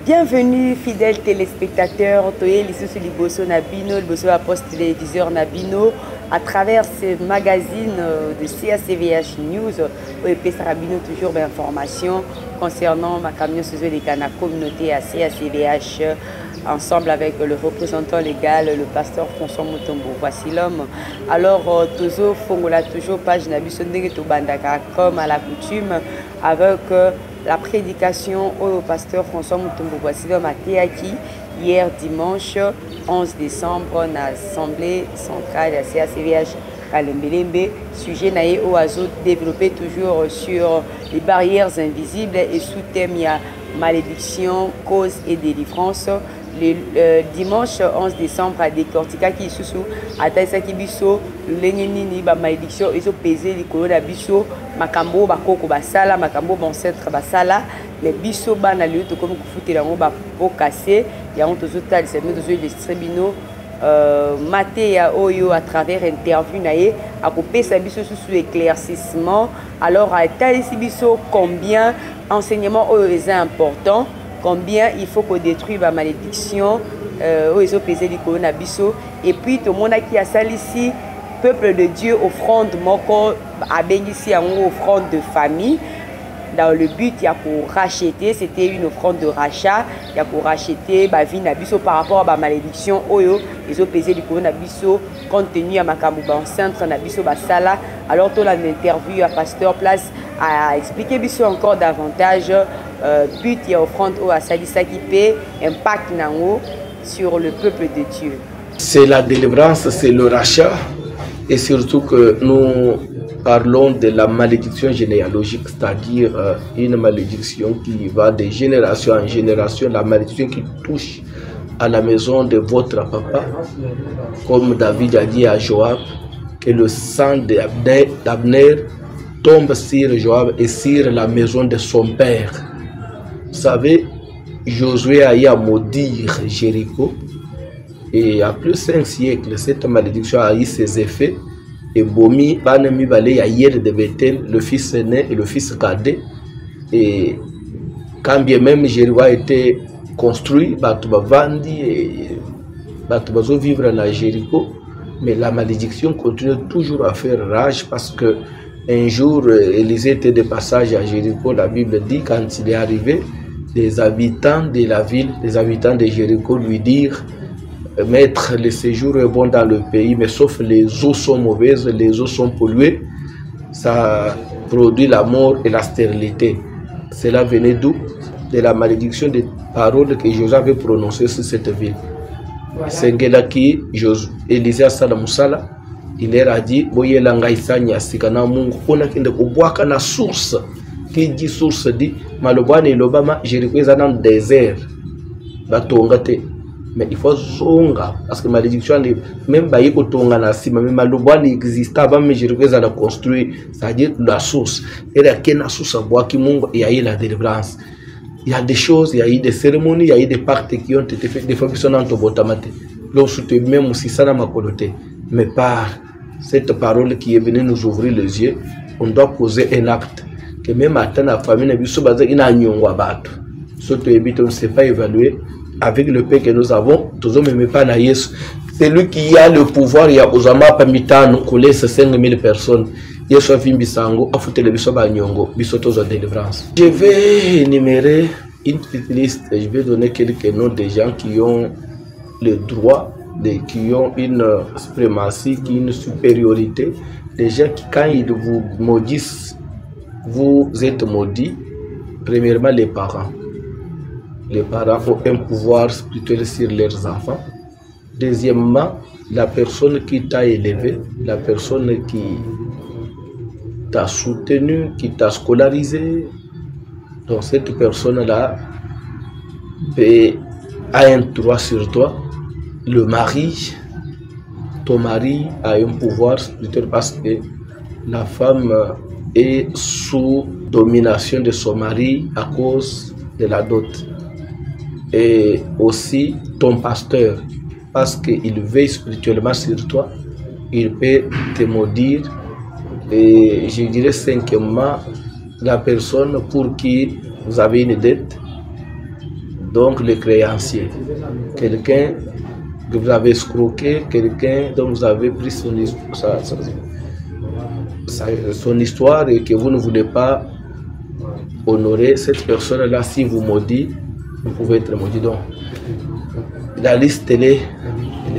Bienvenue fidèles téléspectateurs, Toye Lissu Liboso Nabino, Liboso à poste téléviseur Nabino, à travers ce magazine de CACVH News, où EP Sarabino toujours d'informations concernant ma camion sous les canaux communauté à CACVH, ensemble avec le représentant légal, le pasteur François Mutombo. Voici l'homme. Alors, Tozo Fongola, toujours page Nabiso Ndegeto Bandaka, comme à la coutume, avec la prédication au pasteur François Mutombo. Voici l'homme à Théaki, hier dimanche 11 décembre, dans l'Assemblée centrale de la CACVH Kalembelembe. Sujet naïe au azo développé toujours sur les barrières invisibles et sous thème il y a malédiction, cause et délivrance. Le dimanche 11 décembre à décortica qui sous à Taïsaki Bisso, l'enini ba malédiction ils ont pesé les colons Bisso, Makambo bakoko basala, Makambo ancêtre basala, mais Bisso bana lieu to comme fouter la ba po cassé, ya on tous autres c'est nous deux distribino maté ya oyo à travers interview naé à couper sa Bisso sous éclaircissement. Alors à Taïsaki Bisso combien enseignement oyo est important. Combien il faut qu'on détruise la malédiction, ils ont pesé les colons Bisso. Et puis tout le monde qui a sali ici, peuple de Dieu, offrande moko, a béni ici en offrande de famille. Dans le but, il y a pour racheter, c'était une offrande de rachat, il y a pour racheter la vie Nabisso par rapport à la malédiction. Ils ont pesé les colons Nabisso, compte tenu à Makamouba en centre Nabisso Basala. Alors, tout l'interview à Pasteur Place a expliqué Bisso encore davantage. But il y a offrande à Salissa qui paie impact sur le peuple de Dieu. C'est la délivrance, c'est le rachat et surtout que nous parlons de la malédiction généalogique, c'est-à-dire une malédiction qui va de génération en génération, la malédiction qui touche à la maison de votre papa, comme David a dit à Joab, que le sang d'Abner tombe sur Joab et sur la maison de son père. Vous savez, Josué a eu à maudire Jéricho et après 5 siècles, cette malédiction a eu ses effets et Bomi, Banemi Balé, Aïel de Bethel, le fils aîné et le fils cadet. Et quand bien même Jéricho a été construit, Batouba Vandi et Batouba vivre à Jéricho, mais la malédiction continue toujours à faire rage parce que un jour, Élisée était de passage à Jéricho, la Bible dit, quand il est arrivé, des habitants de la ville, des habitants de Jéricho lui dirent « Maître, le séjour est bon dans le pays, mais sauf les eaux sont mauvaises, les eaux sont polluées, ça produit la mort et la stérilité. » Cela venait d'où? De la malédiction des paroles que Josué avait prononcées sur cette ville. C'est là qui Élisée Salamusala, il leur a dit « Boyela ngaisanya sikana mungu, ona kende kubwaka na source. » Qui dit source dit malobane et l'Obama Jéricho est dans le désert batongate mais il faut zonga parce que malédiction même baï kotonga na sima mais malobane existe avant mais Jéricho est construit, c'est-à-dire la source et la kena source bois qui mungu et a eu la délivrance. Il y a des choses, il y a eu des cérémonies, il y a eu des pactes qui ont été faits des fois qui sont en tobotamate lorsque même aussi ça n'a ma coloté mais par cette parole qui est venue nous ouvrir les yeux on doit poser un acte que même à la famille on ne sait pas évaluer avec le paix que nous avons, c'est lui qui a le pouvoir, il y a Osama Pamitano qui laisse 5000 personnes. Je vais énumérer une petite liste, je vais donner quelques noms des gens qui ont le droit, qui ont une suprématie, qui ont une supériorité, des gens qui quand ils vous maudissent, vous êtes maudits. Premièrement, les parents. Les parents ont un pouvoir spirituel sur leurs enfants. Deuxièmement, la personne qui t'a élevé, la personne qui t'a soutenu, qui t'a scolarisé. Donc cette personne-là a un droit sur toi. Le mari, ton mari a un pouvoir spirituel parce que la femme est sous domination de son mari à cause de la dot. et aussi ton pasteur, parce qu'il veille spirituellement sur toi, il peut te maudire. Et je dirais cinquièmement, la personne pour qui vous avez une dette, donc le créancier, quelqu'un que vous avez escroqué, quelqu'un dont vous avez pris son histoire et que vous ne voulez pas honorer cette personne-là. Si vous maudit, vous pouvez être maudit. Donc, la liste elle est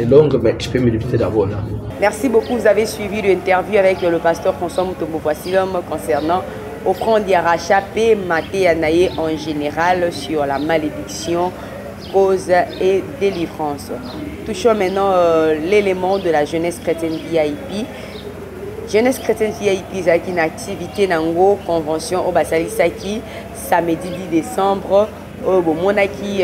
longue, mais je peux me limiter d'abord là. Merci beaucoup. Vous avez suivi l'interview avec le pasteur François Mutombo. Voici l'homme concernant offrande Yaracha P. Maté Anaye en général sur la malédiction, cause et délivrance. Touchons maintenant l'élément de la jeunesse chrétienne VIP. Jeunesse chrétienne VIP, c'est une activité nango convention au Basalisaki samedi 10 décembre au Monaki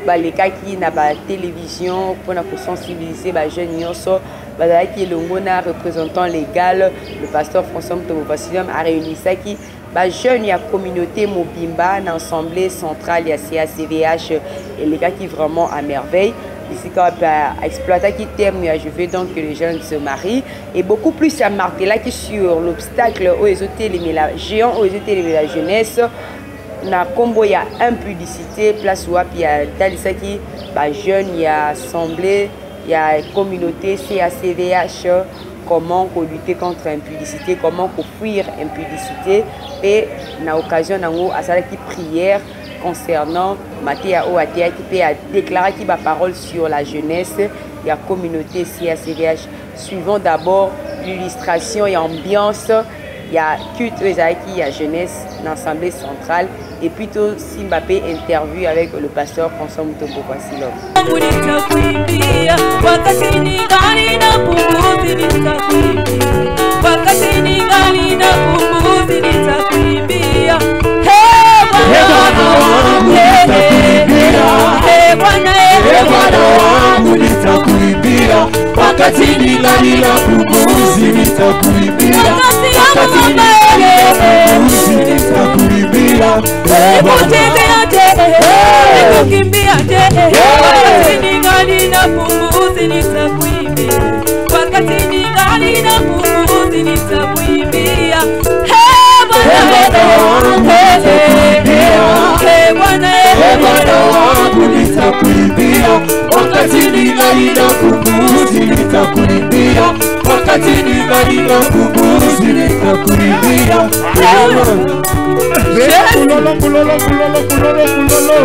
balekaki na ba télévision pour sensibiliser les jeunes nyonso balaki le mona représentant légal le pasteur François Mutombo Vasilium a réuni ça qui ba jeunes ya communauté Mobimba dans l'assemblée centrale ya CACVH et les gars qui vraiment à merveille ici quand on exploiter qui terme je veux donc que les jeunes se marient et beaucoup plus à marquer là qui sur l'obstacle aux les géants aux la jeunesse na combo ya impudicité place où il y a talisaki ba jeunes il y a assemblée il y a communauté CACVH comment lutter contre l'impudicité, comment fuir l'impudicité et na occasion nango asalaki prière concernant Matéa Oatea qui peut déclarer qui va parole sur la jeunesse et la communauté CACVH suivant d'abord l'illustration et ambiance il y a culte il y a jeunesse l'assemblée centrale et puis tout Simbappé interview avec le pasteur François Mutombo Vasilium. Wakati nilalila pumuzi nitakuimbia, wakati pumuzi nitakuimbia, wakati nilalila pumuzi nitakuimbia, wakati nilalila pumuzi nitakuimbia, Bwana wangu nitakuimbia, wakati ninalia pumuzi nitakuimbia, wakati ninalia pumuzi nitakuimbia. Kulolo kulolo kulolo kulolo kulolo.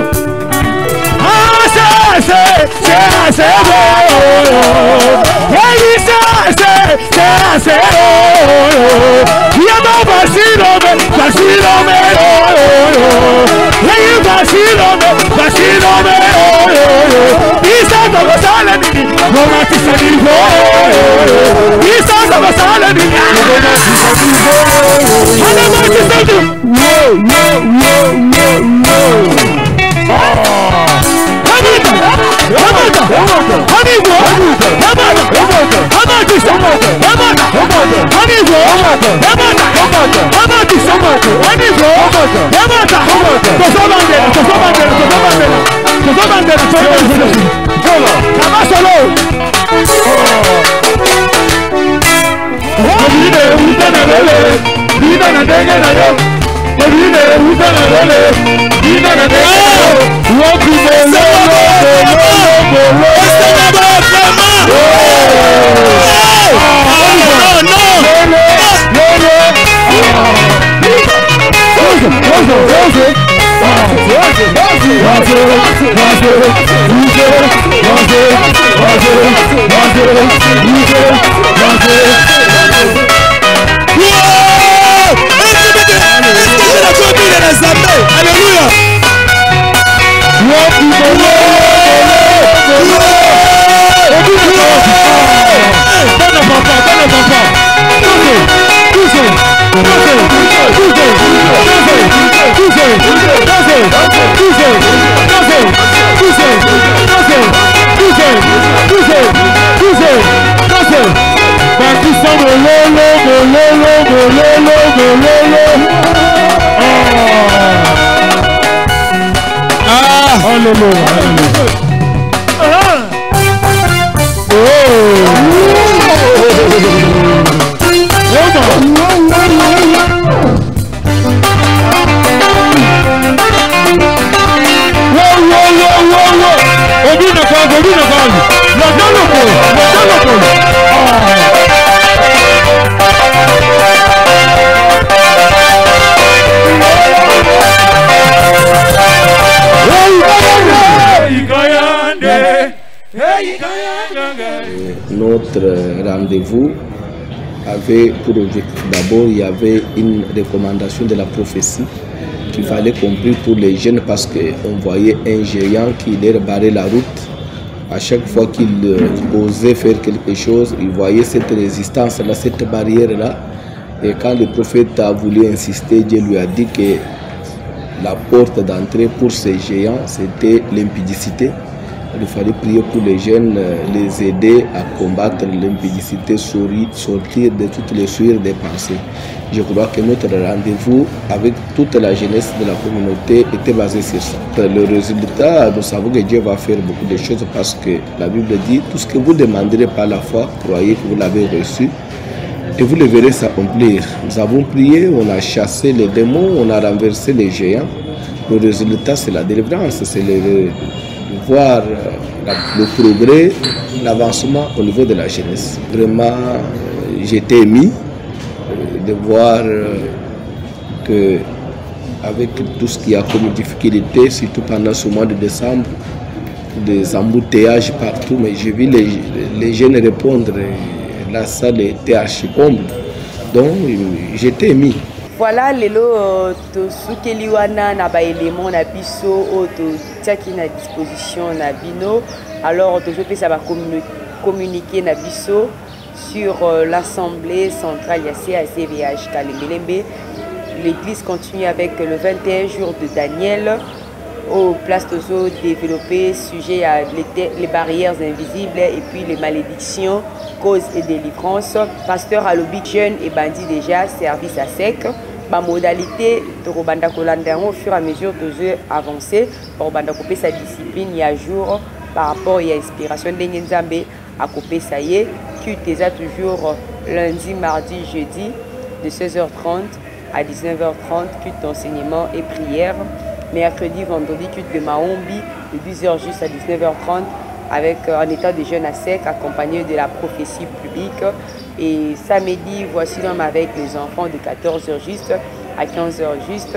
Notre rendez-vous avait pour objectif d'abord, il y avait une recommandation de la prophétie qu'il fallait compris pour les jeunes parce qu'on voyait un géant qui leur barrait la route. À chaque fois qu'il osait faire quelque chose, il voyait cette résistance-là, cette barrière-là. Et quand le prophète a voulu insister, Dieu lui a dit que la porte d'entrée pour ces géants, c'était l'impudicité. Il fallait prier pour les jeunes, les aider à combattre l'impudicité, sortir de toutes les souillures des pensées. Je crois que notre rendez-vous avec toute la jeunesse de la communauté était basé sur ça. Le résultat, nous savons que Dieu va faire beaucoup de choses parce que la Bible dit tout ce que vous demanderez par la foi, croyez que vous l'avez reçu et vous le verrez s'accomplir. Nous avons prié, on a chassé les démons, on a renversé les géants. Le résultat, c'est la délivrance, c'est voir le progrès, l'avancement au niveau de la jeunesse. Vraiment, j'étais ému de voir que avec tout ce qu'il y a comme difficulté, surtout pendant ce mois de décembre, des embouteillages partout, mais j'ai vu les jeunes répondre, la salle était archi-comble, donc j'étais ému. Voilà, lelo to sukeli wana na ba élément na biso o to tiaki na disposition na bino. Alors to je ça va communiquer na biso sur l'assemblée centrale ya CACVH Kalembelembe. L'église continue avec le 21 jours de Daniel au place Tozo développé sujet à les barrières invisibles et puis les malédictions, causes et délivrances. Pasteur Alobi jeune et bandit déjà service à sec. Ma modalité de Robanda Kolandango au fur et à mesure de jeux avancés pour Robanda couper sa discipline il y a jour par rapport à l'inspiration d'Engenzambe à couper ça y est culte déjà toujours lundi, mardi, jeudi de 16h30 à 19h30 culte d'enseignement et prière. Mercredi, vendredi, culte de Mahombi de 10h juste à 19h30 avec un état de jeûne à sec accompagné de la prophétie publique. Et samedi, voici l'homme avec les enfants de 14h juste à 15h juste.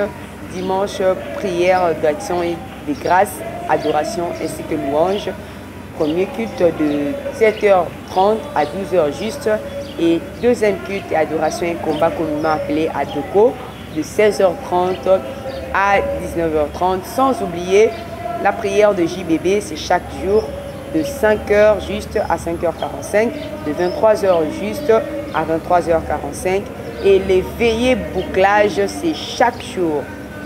Dimanche, prière d'action et de grâce, adoration ainsi que louange. Premier culte de 7h30 à 12h juste. Et deuxième culte et adoration et combat communément appelé Adoko de 16h30 à 19h30. Sans oublier la prière de JBB, c'est chaque jour de 5h juste à 5h45, de 23h juste à 23h45. Et les veillées bouclage, c'est chaque jour.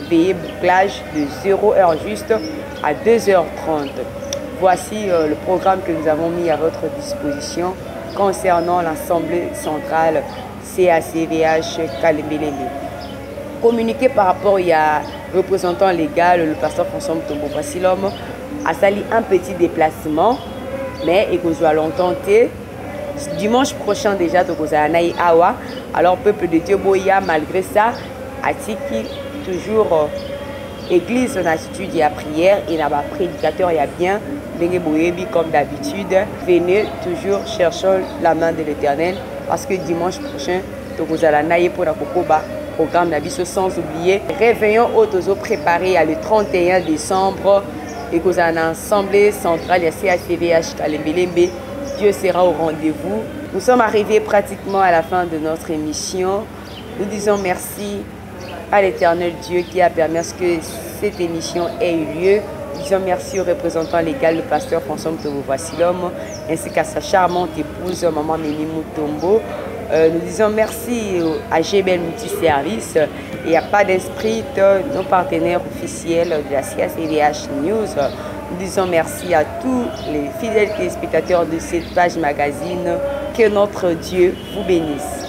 Veillée bouclage de 0h juste à 2h30. Voici le programme que nous avons mis à votre disposition concernant l'Assemblée centrale CACVH Kalembelembe. Communiqué par rapport il y a représentant légal, le pasteur François Mtombo Fasilom a sali un petit déplacement, mais il a longtemps été. Dimanche prochain déjà, Awa. Alors peuple de Dieu, Boya, malgré ça, Atiki toujours église en attitude et à prière et là-bas prédicateur il y a bien comme d'habitude. Venez toujours chercher la main de l'Éternel parce que dimanche prochain vous allez pour la programme d'avis sans oublier réveillon autozo préparé à le 31 décembre et vous allez en assemblée centrale il y a CACVH Kalembelembe. Dieu sera au rendez-vous. Nous sommes arrivés pratiquement à la fin de notre émission. Nous disons merci à l'Éternel Dieu qui a permis à ce que cette émission ait eu lieu. Nous disons merci au représentant légal, le pasteur François Mtombo Vasilom, ainsi qu'à sa charmante épouse, maman Méni Moutombo. Nous disons merci à GBL Multiservice et à Pas d'Esprit, nos partenaires officiels de la CACVH News. Nous disons merci à tous les fidèles téléspectateurs de cette page magazine. Que notre Dieu vous bénisse.